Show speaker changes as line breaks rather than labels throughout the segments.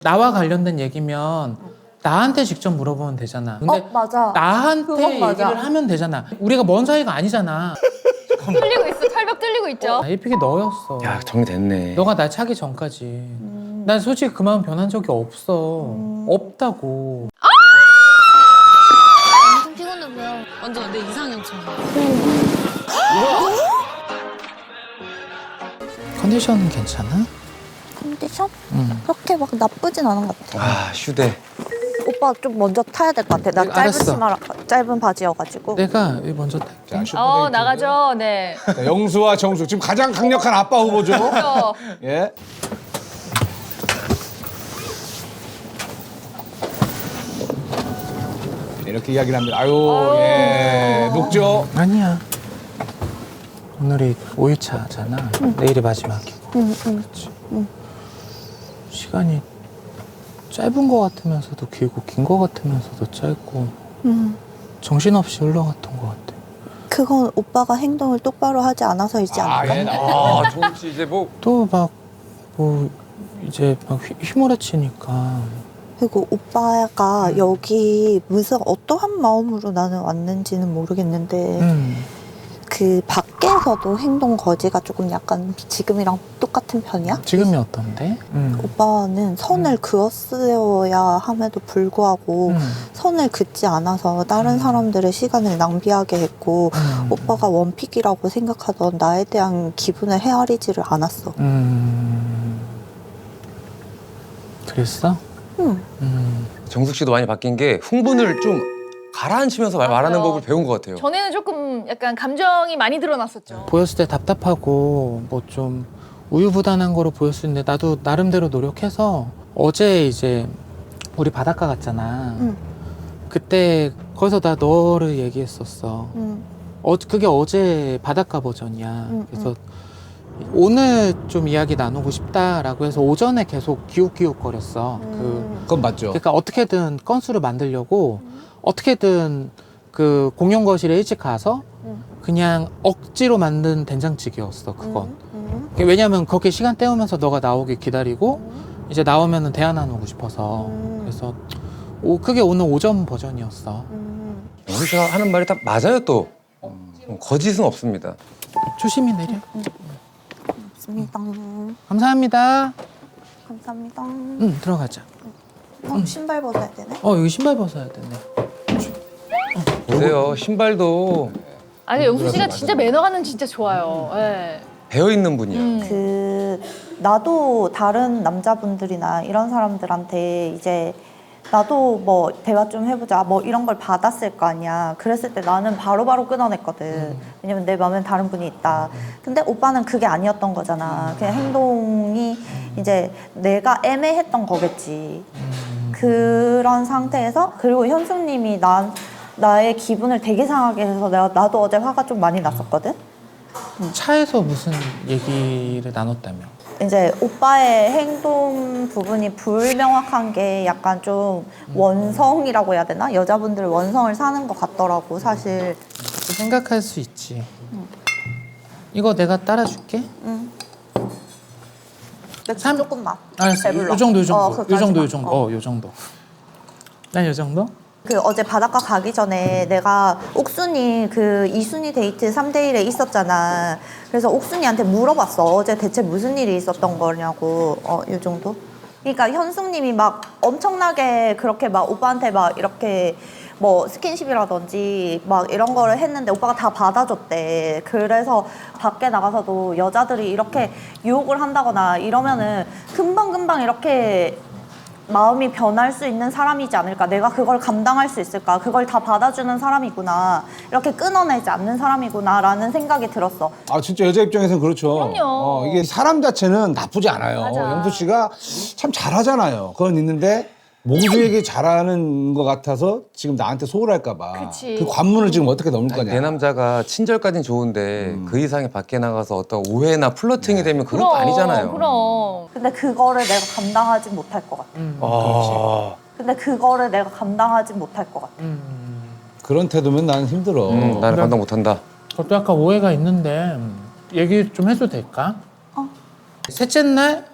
나와 관련된 얘기면 나한테 직접 물어보면 되잖아. 근데
맞아.
나한테
그건 맞아.
얘기를 하면 되잖아. 우리가 먼 사이가 아니잖아.
뚫리고 있어. 철벽 뚫리고 있죠.
에이픽이 너였어.
야 정리됐네.
너가 날 차기 전까지. 난 솔직히 그 마음 변한 적이 없어. 없다고.
좀 피곤해 보여. 완전 내 이상형처럼.
컨디션은 괜찮아?
컨디션?
응.
그렇게 막 나쁘진 않은 것 같아.
아 휴대.
오빠 좀 먼저 타야 될 것 같아. 나 짧은
알았어.
치마, 짧은 바지여가지고.
내가 먼저 탈게.
자, 슈퍼데이트.
나가죠. 네.
자, 영수와 정숙 지금 가장 강력한 아빠 후보죠.
어.
예. 이렇게 이야기를 합니다. 아유, 예. 녹죠?
아니야. 오늘이 5일차잖아. 내일이 마지막이고. 그렇지. 시간이 짧은 것 같으면서도 길고 긴 것 같으면서도 짧고 정신없이 흘러갔던 것 같아.
그건 오빠가 행동을 똑바로 하지 않아서이지 않을까?
예.
아 정씨 이제 뭐.
또 막 뭐 이제 막 휘몰아치니까
그리고 오빠가 여기 무슨 어떠한 마음으로 나는 왔는지는 모르겠는데 그 밖에서도 행동 거지가 조금 약간 지금이랑 똑같은 편이야?
지금이 어떤데?
오빠는 선을 그었어야 함에도 불구하고 선을 긋지 않아서 다른 사람들의 시간을 낭비하게 했고 오빠가 원픽이라고 생각하던 나에 대한 기분을 헤아리지를 않았어.
그랬어?
응.
정숙 씨도 많이 바뀐 게 흥분을 좀 가라앉히면서 말하는
맞아요.
법을 배운 것 같아요.
전에는 조금 약간 감정이 많이 드러났었죠.
보였을 때 답답하고 뭐 좀 우유부단한 거로 보였을 수 있는데 나도 나름대로 노력해서 어제 이제 우리 바닷가 갔잖아. 그때 거기서 나 너를 얘기했었어. 그게 어제 바닷가 버전이야. 그래서 오늘 좀 이야기 나누고 싶다라고 해서 오전에 계속 기웃기웃거렸어.
그건 맞죠.
그러니까 어떻게든 건수를 만들려고 어떻게든 그 공용 거실에 일찍 가서 그냥 억지로 만든 된장찌개였어. 그건. 왜냐면 거기에 시간 때우면서 너가 나오길 기다리고 이제 나오면은 대화 나누고 싶어서 그래서 그게 오늘 오전 버전이었어.
정숙 씨가 하는 말이 다 맞아요 또. 거짓은 없습니다.
조심히 내려.
맞습니다.
감사합니다.
감사합니다.
응, 들어가자.
신발 벗어야 되네.
여기 신발 벗어야 되네.
보세요 신발도
아니 영수 씨가 진짜 매너가는 진짜 좋아요. 예.
배어 있는 분이야.
그 나도 다른 남자분들이나 이런 사람들한테 이제 나도 뭐 대화 좀 해보자 뭐 이런 걸 받았을 거 아니야. 그랬을 때 나는 바로바로 끊어냈거든. 왜냐면 내 마음엔 다른 분이 있다. 근데 오빠는 그게 아니었던 거잖아. 그냥 행동이 이제 내가 애매했던 거겠지. 그런 상태에서 그리고 현숙님이 나의 기분을 되게 상하게 해서 나도 어제 화가 좀 많이 났었거든.
차에서 무슨 얘기를 나눴다며?
이제 오빠의 행동 부분이 불명확한 게 약간 좀 원성이라고 해야 되나? 여자분들 원성을 사는 것 같더라고 사실.
생각할 수 있지. 이거 내가 따라줄게.
맥주 조금만.
알았어.
배불러.
요 정도, 요 정도. 요
그까지만.
정도, 요 정도. 요 정도. 난 요 정도?
그 어제 바닷가 가기 전에 내가 옥순이 그 이순이 데이트 3대1에 있었잖아. 그래서 옥순이한테 물어봤어. 어제 대체 무슨 일이 있었던 거냐고. 이 정도? 그러니까 현숙님이 막 엄청나게 그렇게 막 오빠한테 막 이렇게 뭐 스킨십이라든지 막 이런 거를 했는데 오빠가 다 받아줬대. 그래서 밖에 나가서도 여자들이 이렇게 유혹을 한다거나 이러면은 금방금방 이렇게 마음이 변할 수 있는 사람이지 않을까. 내가 그걸 감당할 수 있을까. 그걸 다 받아주는 사람이구나. 이렇게 끊어내지 않는 사람이구나 라는 생각이 들었어.
아 진짜 여자 입장에서는 그렇죠.
그럼요.
이게 사람 자체는 나쁘지 않아요.
맞아.
영수 씨가 참 잘하잖아요. 그건 있는데 몽주에게 잘하는 것 같아서 지금 나한테 소홀할까 봐.
그치.
그 관문을 지금 어떻게 넘을 거냐.
내 남자가 친절까지는 좋은데 그 이상의 밖에 나가서 어떤 오해나 플러팅이 되면 그건 또 아니잖아요.
그럼.
근데 그거를 내가 감당하지 못할 것 같아.
아,
근데 그거를 내가 감당하지 못할 것 같아.
그런 태도면 나는 힘들어.
나는 감당 못한다.
저도 약간 오해가 있는데 얘기 좀 해도 될까? 셋째 날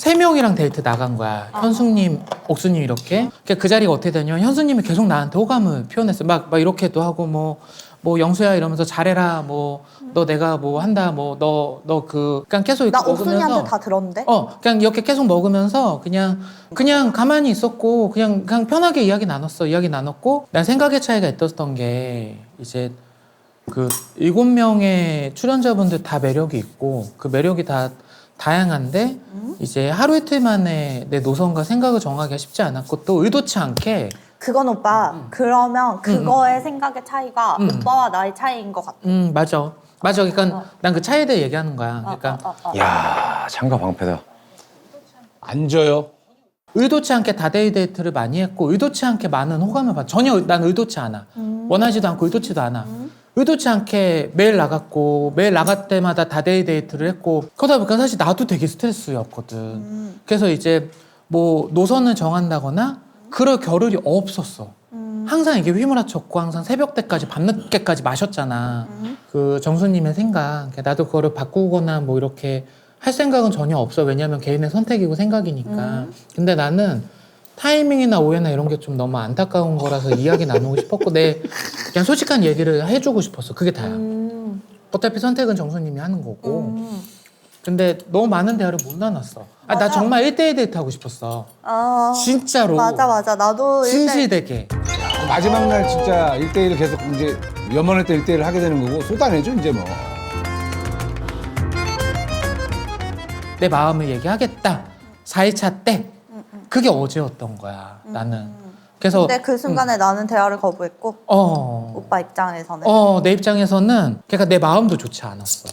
3명이랑 데이트 나간 거야. 현숙님, 옥수님 이렇게. 그 자리가 어떻게 되냐면 현숙님이 계속 나한테 호감을 표현했어. 막 이렇게도 하고 뭐 영수야 이러면서 잘해라. 뭐 너 내가 뭐 한다. 뭐 너 그냥 계속 이렇게
나 옥순이한테
먹으면서
다 들었는데?
그냥 이렇게 계속 먹으면서 그냥 가만히 있었고 그냥 편하게 이야기 나눴고 난 생각의 차이가 있었던 게 이제 그 7명의 출연자분들 다 매력이 있고 그 매력이 다 다양한데 이제 하루 이틀 만에 내 노선과 생각을 정하기가 쉽지 않았고 또 의도치 않게
그건 오빠 그러면 그거의 생각의 차이가 오빠와 나의 차이인 것 같아.
맞아 그러니까 난 그 차이에 대해 얘기하는 거야 그러니까
야 창가 방패다.
안 져요.
의도치 않게 다데이 데이트를 많이 했고 의도치 않게 많은 호감을 받 전혀 난 의도치 않아 원하지도 않고 의도치도 않아 의도치 않게 매일 나갔고 매일 나갈 때마다 다데이 데이트를 했고 그러다 보니까 사실 나도 되게 스트레스였거든 그래서 이제 뭐 노선을 정한다거나 그럴 겨를이 없었어 항상 이게 휘몰아쳤고 항상 새벽때까지 밤늦게까지 마셨잖아 그 정수님의 생각 나도 그거를 바꾸거나 뭐 이렇게 할 생각은 전혀 없어 왜냐면 개인의 선택이고 생각이니까 근데 나는 타이밍이나 오해나 이런 게 좀 너무 안타까운 거라서 이야기 나누고 싶었고 그냥 솔직한 얘기를 해주고 싶었어 그게 다야 어차피 선택은 정수님이 하는 거고 근데 너무 많은 대화를 못 나눴어 나
맞아.
정말 1대1 데이트 하고 싶었어 진짜로
맞아. 나도
진실되게
마지막 날 진짜 1대1을 계속 이제 연말할 때 1대1을 하게 되는 거고 쏟아내죠 이제 뭐.
내 마음을 얘기하겠다 4일차 때 그게 어제였던 거야 나는 그래서
근데 그 순간에 나는 대화를 거부했고 오빠 입장에서는
내 입장에서는 그러니까 내 마음도 좋지 않았어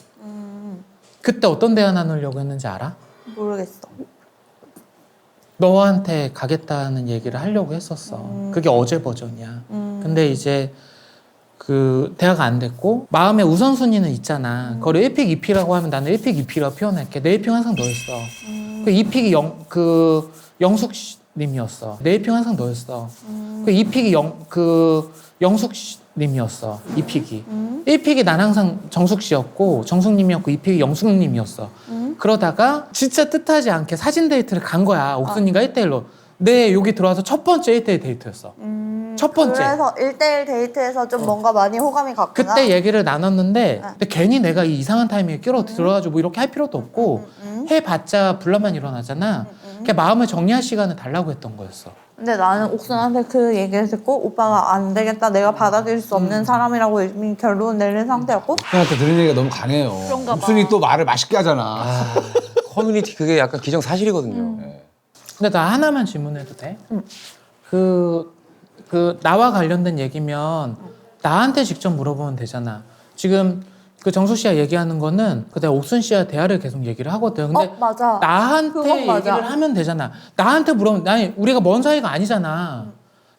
그때 어떤 대화 나누려고 했는지 알아?
모르겠어.
너한테 가겠다는 얘기를 하려고 했었어 그게 어제 버전이야 근데 이제 그 대화가 안 됐고 마음의 우선순위는 있잖아 그걸 1픽 2피라고 하면 나는 1픽 2피라고 표현할게 내 1픽 항상 너였어 그 2픽이 영숙님이었어 내 1픽 항상 너였어 그 2픽이 영숙님이었어 2픽이 1픽이 난 항상 정숙씨였고 정숙님이었고 2픽이 영숙님이었어 그러다가 진짜 뜻하지 않게 사진 데이트를 간 거야 옥순이가 1대1로 내 여기 들어와서 첫 번째 1대1 데이트였어 첫 번째
그래서 1대1 데이트에서 좀 뭔가 많이 호감이 갔구나.
그때 얘기를 나눴는데 근데 괜히 내가 이 이상한 타이밍에 끼러 들어가지고 뭐 이렇게 할 필요도 없고 해봤자 분란만 일어나잖아 그냥 마음을 정리할 시간을 달라고 했던 거였어
근데 나는 옥순한테 그 얘기를 듣고 오빠가 안 되겠다 내가 받아들일 수 없는 사람이라고 이미 결론을 내린 상태였고
형한테 들은 얘기가 너무 강해요.
그런가 봐.
옥순이 또 말을 맛있게 하잖아.
커뮤니티 그게 약간 기정사실이거든요.
근데 나 하나만 질문해도 돼? 그 나와 관련된 얘기면 나한테 직접 물어보면 되잖아. 지금 그 정수 씨가 얘기하는 거는 그 내가 옥순 씨와 대화를 계속 얘기를 하거든. 근데
맞아.
나한테
그건 맞아.
얘기를 하면 되잖아. 나한테 물어보면 아니 우리가 먼 사이가 아니잖아.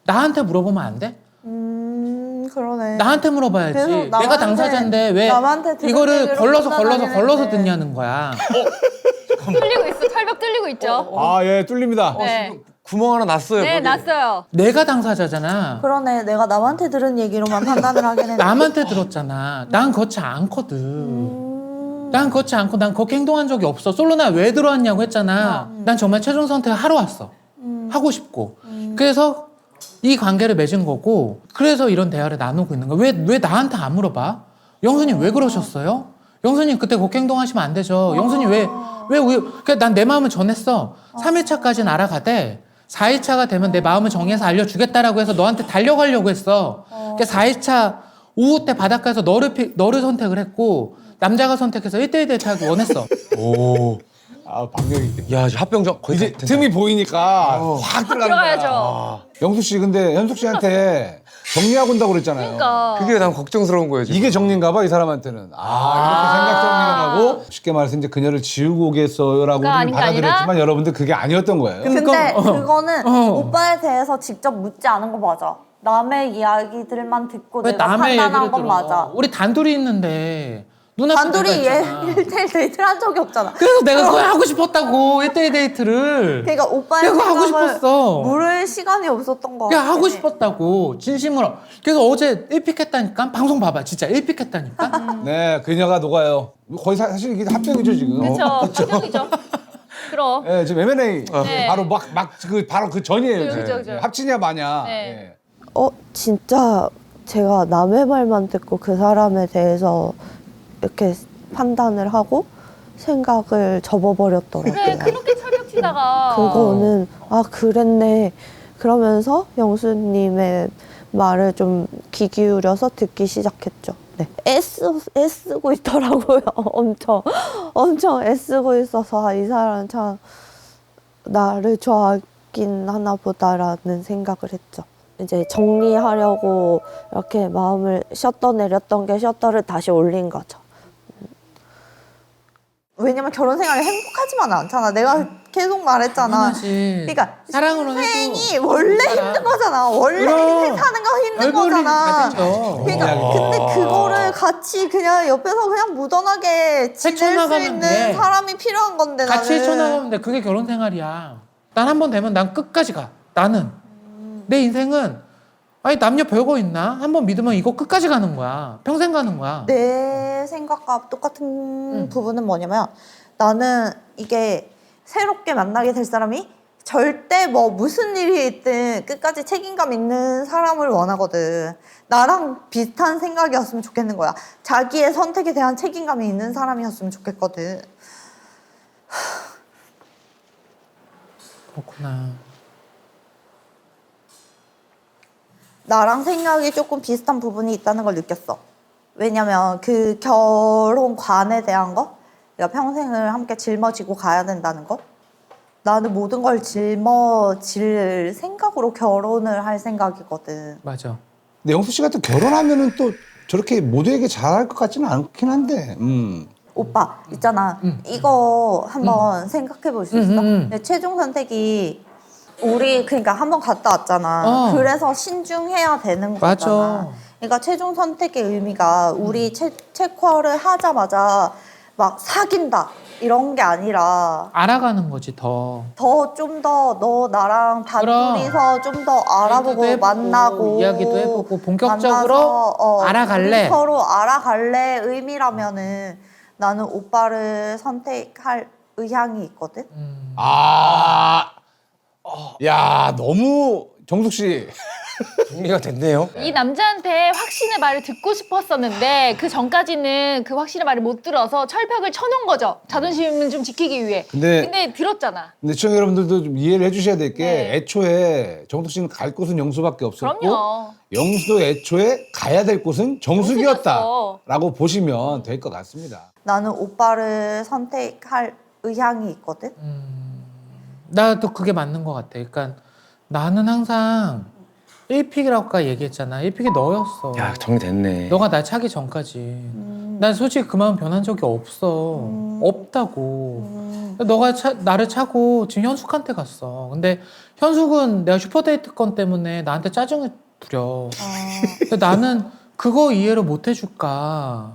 나한테 물어보면 안 돼?
그러네.
나한테 물어봐야지.
그래서
내가
남한테-
당사자인데 왜
남한테 들은
이거를
얘기로
걸러서
판단하기는
듣냐는 거야.
뚫리고 있어. 털벽 뚫리고 있죠.
아, 예, 뚫립니다.
네.
구멍 하나 났어요.
네,
거기.
났어요.
내가 당사자잖아.
그러네. 내가 남한테 들은 얘기로만 판단을 하긴 했는데.
남한테 들었잖아. 난 그렇지 않거든. 난 그렇지 않고 난 그렇게 행동한 적이 없어. 솔로나 왜 들어왔냐고 했잖아. 난 정말 최종 선택을 하러 왔어. 하고 싶고. 그래서 이 관계를 맺은 거고 그래서 이런 대화를 나누고 있는 거야. 왜 나한테 안 물어봐? 영수님 왜 그러셨어요? 영수님 그때 그렇게 행동하시면 안 되죠. 영수님 왜 그러니까 난 내 마음을 전했어. 3일차까지는 알아가되 4일차가 되면 내 마음을 정해서 알려주겠다라고 해서 너한테 달려가려고 했어. 그러니까 4일차 오후 때 바닷가에서 너를 선택을 했고 남자가 선택해서 1대1 데이트하기 원했어.
오.
아, 방역이.
야, 이제 합병정 거의
이제
다 됐다.
틈이 보이니까 확 들어가는 거야.
들어가야죠.
영숙 씨, 근데 현숙 씨한테 정리하고 온다고 그랬잖아요.
그러니까.
그게 난 걱정스러운 거예요. 지금.
이게 정리인가 봐, 이 사람한테는. 이렇게 생각 정리를 하고 쉽게 말해서 이제 그녀를 지우고 오겠어요라고
그러니까 아닌 게
받아들였지만 여러분들 그게 아니었던 거예요.
근데
그러니까,
그거는 오빠에 대해서 직접 묻지 않은 거 맞아. 남의 이야기들만 듣고
왜
내가
남의
판단한
얘기를
건
들어?
맞아.
우리 단둘이 있는데 눈앞에
단둘이
내가
얘
있잖아.
1대1 데이트를 한 적이 없잖아.
그래서 내가 그걸 하고 싶었다고 1대1 데이트를.
그러니까 오빠의
내가 하고
생각을
싶었어.
물을 시간이 없었던 거
그냥
같아.
하고 싶었다고 진심으로. 그래서 어제 1픽 했다니까. 방송 봐봐 진짜 1픽 했다니까.
네, 그녀가 녹아요. 거의 사실 이게 합병이죠, 지금.
그렇죠. 합병이죠. 그럼.
예, 지금 M&A
네.
바로 바로 그 전이에요.
그죠,
지금.
그죠.
합치냐 마냐.
네.
예.
진짜 제가 남의 말만 듣고 그 사람에 대해서 이렇게 판단을 하고 생각을 접어버렸더라고요.
그래, 그렇게 차벽치다가.
그거는 그랬네. 그러면서 영수님의 말을 좀 귀 기울여서 듣기 시작했죠. 네. 애쓰고 있더라고요. 엄청 애쓰고 있어서 이 사람 참 나를 좋아하긴 하나 보다라는 생각을 했죠. 이제 정리하려고 이렇게 마음을 셔터 내렸던 게 셔터를 다시 올린 거죠. 왜냐면 결혼 생활이 행복하지만은 않잖아. 내가 계속 말했잖아.
당연하지.
그러니까
사랑으로
인생이
해도
원래
힘들잖아.
힘든 거잖아. 원래
그럼.
인생 사는 거 힘든
얼굴이
거잖아.
다 되죠.
그러니까 근데 그거를 같이 그냥 옆에서 그냥 무던하게 지낼 수
헤쳐나가면
있는
돼.
사람이 필요한 건데
같이
나는.
헤쳐나가면 돼. 그게 결혼 생활이야. 난 한 번 되면 난 끝까지 가. 나는. 내 인생은 아니 남녀 별거 있나? 한 번 믿으면 이거 끝까지 가는 거야. 평생 가는 거야.
내 생각과 똑같은 부분은 뭐냐면 나는 이게 새롭게 만나게 될 사람이 절대 뭐 무슨 일이 있든 끝까지 책임감 있는 사람을 원하거든. 나랑 비슷한 생각이었으면 좋겠는 거야. 자기의 선택에 대한 책임감이 있는 사람이었으면 좋겠거든.
그렇구나.
나랑 생각이 조금 비슷한 부분이 있다는 걸 느꼈어. 왜냐면 그 결혼관에 대한 거, 그러니까 평생을 함께 짊어지고 가야 된다는 거. 나는 모든 걸 짊어질 생각으로 결혼을 할 생각이거든.
맞아.
근데 영수 씨 같은 결혼하면은 또 저렇게 모두에게 잘할 것 같지는 않긴 한데.
오빠 있잖아. 이거 한번 생각해 볼 수 있어? 내 최종 선택이 우리 그러니까 한번 갔다 왔잖아. 그래서 신중해야 되는 거잖아.
맞아.
그러니까 최종 선택의 의미가 우리 체코를 하자마자 막 사귄다 이런 게 아니라
알아가는 거지 더.
좀 더 너 나랑
그럼.
단둘이서 좀 더 알아보고
해보고,
만나고
이야기도 해보고 본격적으로
만나서,
알아갈래.
서로 알아갈래 의미라면은 나는 오빠를 선택할 의향이 있거든.
야, 너무 정숙 씨.
정리가 됐네요.
이 남자한테 확신의 말을 듣고 싶었었는데 그 전까지는 그 확신의 말을 못 들어서 철벽을 쳐놓은 거죠. 자존심을 좀 지키기 위해. 근데 들었잖아.
근데 시청자 여러분들도 좀 이해를 해주셔야 될 게
네.
애초에 정숙 씨는 갈 곳은 영수밖에 없었고
그럼요.
영수도 애초에 가야 될 곳은
정숙이었어.
정숙이었다라고 보시면 될 것 같습니다.
나는 오빠를 선택할 의향이 있거든.
나도 그게 맞는 것 같아. 그러니까 나는 항상 1픽이라고 아까 얘기했잖아. 1픽이 너였어.
야, 정리됐네.
너가 날 차기 전까지. 난 솔직히 그 마음 변한 적이 없어. 없다고. 너가 나를 차고 지금 현숙한테 갔어. 근데 현숙은 내가 슈퍼데이트 건 때문에 나한테 짜증을 부려. 근데 나는 그거 이해를 못 해줄까.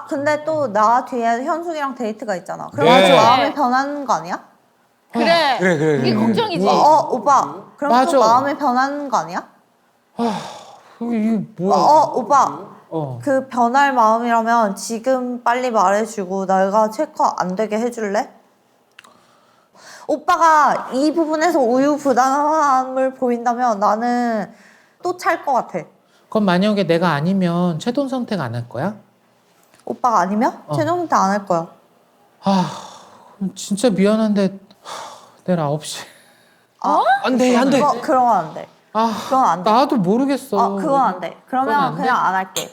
근데 또 나 뒤에 현숙이랑 데이트가 있잖아. 그럼
네.
또 마음이 변하는 거 아니야?
그래.
그래.
그게 걱정이지.
오빠. 그럼
맞아.
또 마음이 변하는 거 아니야?
이게 뭐야.
오빠. 그 변할 마음이라면 지금 빨리 말해주고 내가 체크 안 되게 해줄래? 오빠가 이 부분에서 우유부단함을 보인다면 나는 또 찰 것 같아.
그럼 만약에 내가 아니면 최돈 선택 안 할 거야?
오빠가 아니면 최종 선택 안 할 거야.
진짜 미안한데 내일 9시.
안 돼, 안 돼.
그건 안 돼. 그건 안 돼.
나도 모르겠어.
그건 안 돼.
그건
그러면
안 돼?
그냥 안 할게.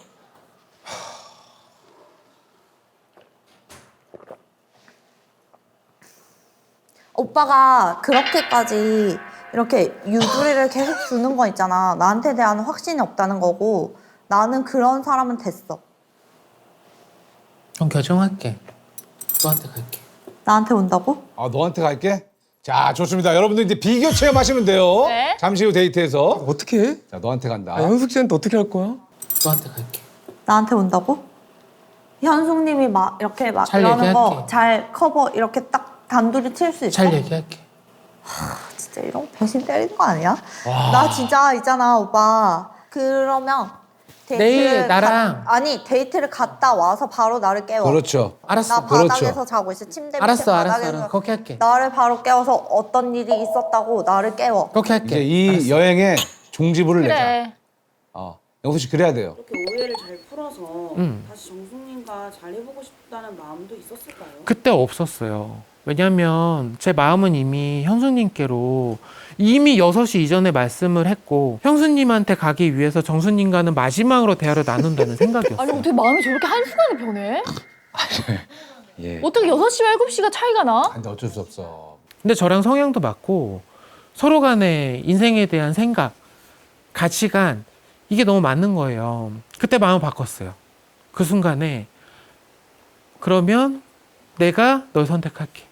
오빠가 그렇게까지 이렇게 유두리를 계속 주는 거 있잖아. 나한테 대한 확신이 없다는 거고 나는 그런 사람은 됐어.
그럼 결정할게. 너한테 갈게.
나한테 온다고?
너한테 갈게. 자, 좋습니다. 여러분들 이제 비교 체험하시면 돼요.
네.
잠시 후 데이트에서.
어떻게 해?
자, 너한테 간다.
현숙 씨한테 어떻게 할 거야?
너한테 갈게.
나한테 온다고? 현숙님이 막 이렇게 막
잘
이러는 거
얘기할게.
잘 커버 이렇게 딱 단둘이 칠 수 있어?
잘 얘기할게.
진짜 이런 거 배신 때리는 거 아니야? 나 진짜 있잖아 오빠. 그러면
내일 나랑
아니 데이트를 갔다 와서 바로 나를 깨워.
그렇죠.
알았어.
나 바닥에서
그렇죠.
자고 있어. 침대 밑에
알았어.
바닥에서
그렇게 할게.
나를 바로 깨워서 어떤 일이 있었다고 나를 깨워.
그렇게 할게.
이제 이 여행의 종지부를 내자.
그래.
영수 씨 그래야 돼요.
이렇게 오해를 잘 풀어서 다시 정숙님과 잘 해보고 싶다는 마음도 있었을까요?
그때 없었어요. 왜냐면 제 마음은 이미 현수님께로 이미 6시 이전에 말씀을 했고 현수님한테 가기 위해서 정수님과는 마지막으로 대화를 나눈다는 생각이었어요.
아니 어떻게 마음이 저렇게 한순간에 변해?
예.
어떻게 6시와 7시가 차이가 나?
근데 어쩔 수 없어.
근데 저랑 성향도 맞고 서로 간의 인생에 대한 생각, 가치관 이게 너무 맞는 거예요. 그때 마음을 바꿨어요. 그 순간에 그러면 내가 널 선택할게.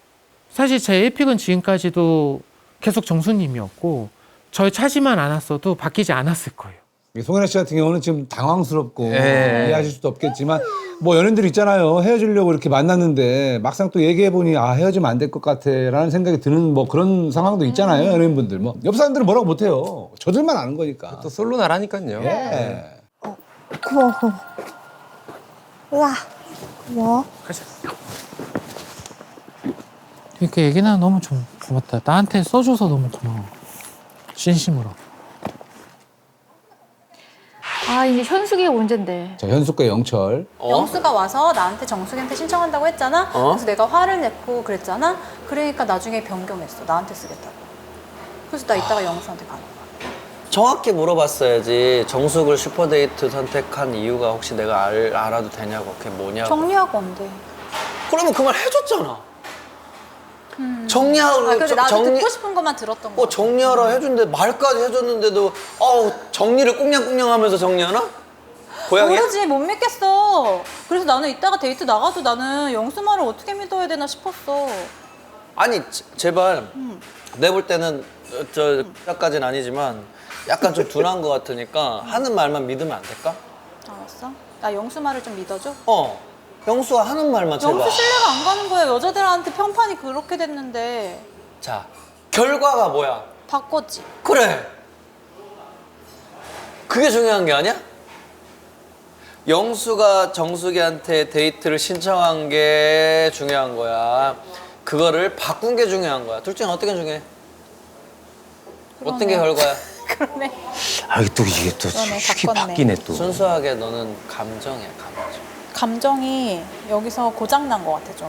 사실 제 1픽은 지금까지도 계속 정수님이었고 저를 차지만 않았어도 바뀌지 않았을 거예요.
송현아 씨 같은 경우는 지금 당황스럽고
예.
이해하실 수도 없겠지만 뭐 연인들 있잖아요. 헤어지려고 이렇게 만났는데 막상 또 얘기해 보니 아 헤어지면 안 될 것 같아라는 생각이 드는 뭐 그런 상황도 있잖아요. 연예인분들 뭐 옆 사람들은 뭐라고 못해요. 저들만 아는 거니까.
또 솔로 나라니까요.
예.
고마워. 우와. 고마워.
이렇게 얘기 나면 너무 고맙다. 나한테 써줘서 너무 고마워. 진심으로.
아 이제 현숙이가 문제인데.
자 현숙과 영철.
영수가 와서 나한테 정숙이한테 신청한다고 했잖아. 그래서 내가 화를 냈고 그랬잖아. 그러니까 나중에 변경했어. 나한테 쓰겠다고. 그래서 나 이따가 영수한테 가는 거야.
정확히 물어봤어야지. 정숙을 슈퍼데이트 선택한 이유가 혹시 내가 알아도 되냐고. 그게 뭐냐고.
정리하고 온대.
그러면 그 말 해줬잖아. 정리하고.
아, 근데 나도 듣고 싶은 것만 들었던 거.
정리하라 해준데 말까지 해줬는데도 정리를 꽁냥꽁냥 하면서 정리하나? 고양이야?
모르지, 못 믿겠어. 그래서 나는 이따가 데이트 나가도 나는 영수 말을 어떻게 믿어야 되나 싶었어.
아니 제발 내 볼 때는 저까지는 아니지만 약간 좀 둔한 것 같으니까 하는 말만 믿으면 안 될까?
알았어? 나 영수 말을 좀 믿어줘.
영수가 하는 말만 제발.
영수 신뢰가 안 가는 거야. 여자들한테 평판이 그렇게 됐는데.
자, 결과가 뭐야?
바꿨지.
그래. 그게 중요한 게 아니야? 영수가 정숙이한테 데이트를 신청한 게 중요한 거야. 그거를 바꾼 게 중요한 거야. 둘 중에 어떻게 중요해? 어떤 게 결과야?
그러네.
아, 또 이게 또
그러네,
휙
바꿨네.
바뀌네 또.
순수하게 너는 감정이야, 감정.
감정이 여기서 고장난 것 같아, 좀.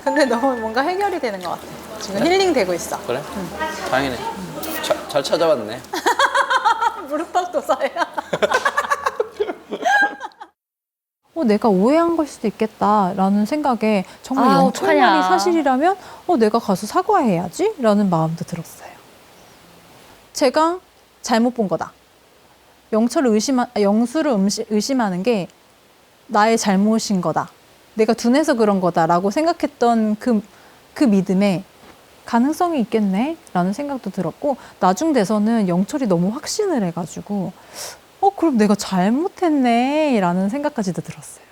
근데 너무 뭔가 해결이 되는 것 같아. 지금 힐링 되고 있어.
그래? 다행이네. 잘 찾아왔네.
무릎팍 도사야.
내가 오해한 걸 수도 있겠다라는 생각에 정말
아,
영철
어떡하냐.
말이 사실이라면 내가 가서 사과해야지 라는 마음도 들었어요. 제가 잘못 본 거다. 영수를 의심하는 게 나의 잘못인 거다. 내가 둔해서 그런 거다라고 생각했던 그 믿음에 가능성이 있겠네 라는 생각도 들었고 나중 돼서는 영철이 너무 확신을 해가지고 그럼 내가 잘못했네 라는 생각까지도 들었어요.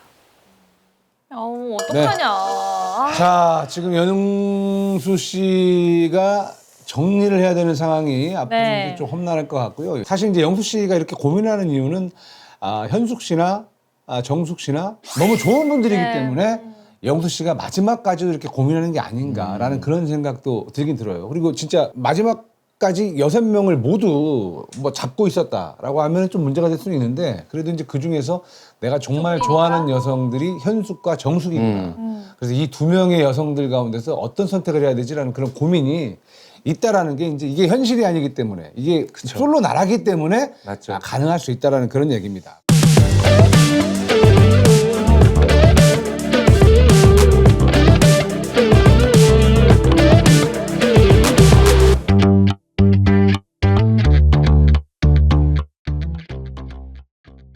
어떡하냐. 아.
자 지금 연웅수 씨가 정리를 해야 되는 상황이 앞으로
네.
이제 좀 험난할 것 같고요. 사실 이제 영수 씨가 이렇게 고민하는 이유는 현숙 씨나 정숙 씨나 너무 좋은 분들이기
네.
때문에 영수 씨가 마지막까지도 이렇게 고민하는 게 아닌가라는 그런 생각도 들긴 들어요. 그리고 진짜 마지막까지 6명을 모두 뭐 잡고 있었다라고 하면 좀 문제가 될 수는 있는데 그래도 이제 그 중에서 내가 정말 좋아하는 여성들이 현숙과 정숙이구나. 그래서 이 2명의 여성들 가운데서 어떤 선택을 해야 되지라는 그런 고민이 있다라는 게 이제 이게 현실이 아니기 때문에 이게 솔로 나라기 때문에
맞죠.
가능할 수 있다라는 그런 얘기입니다.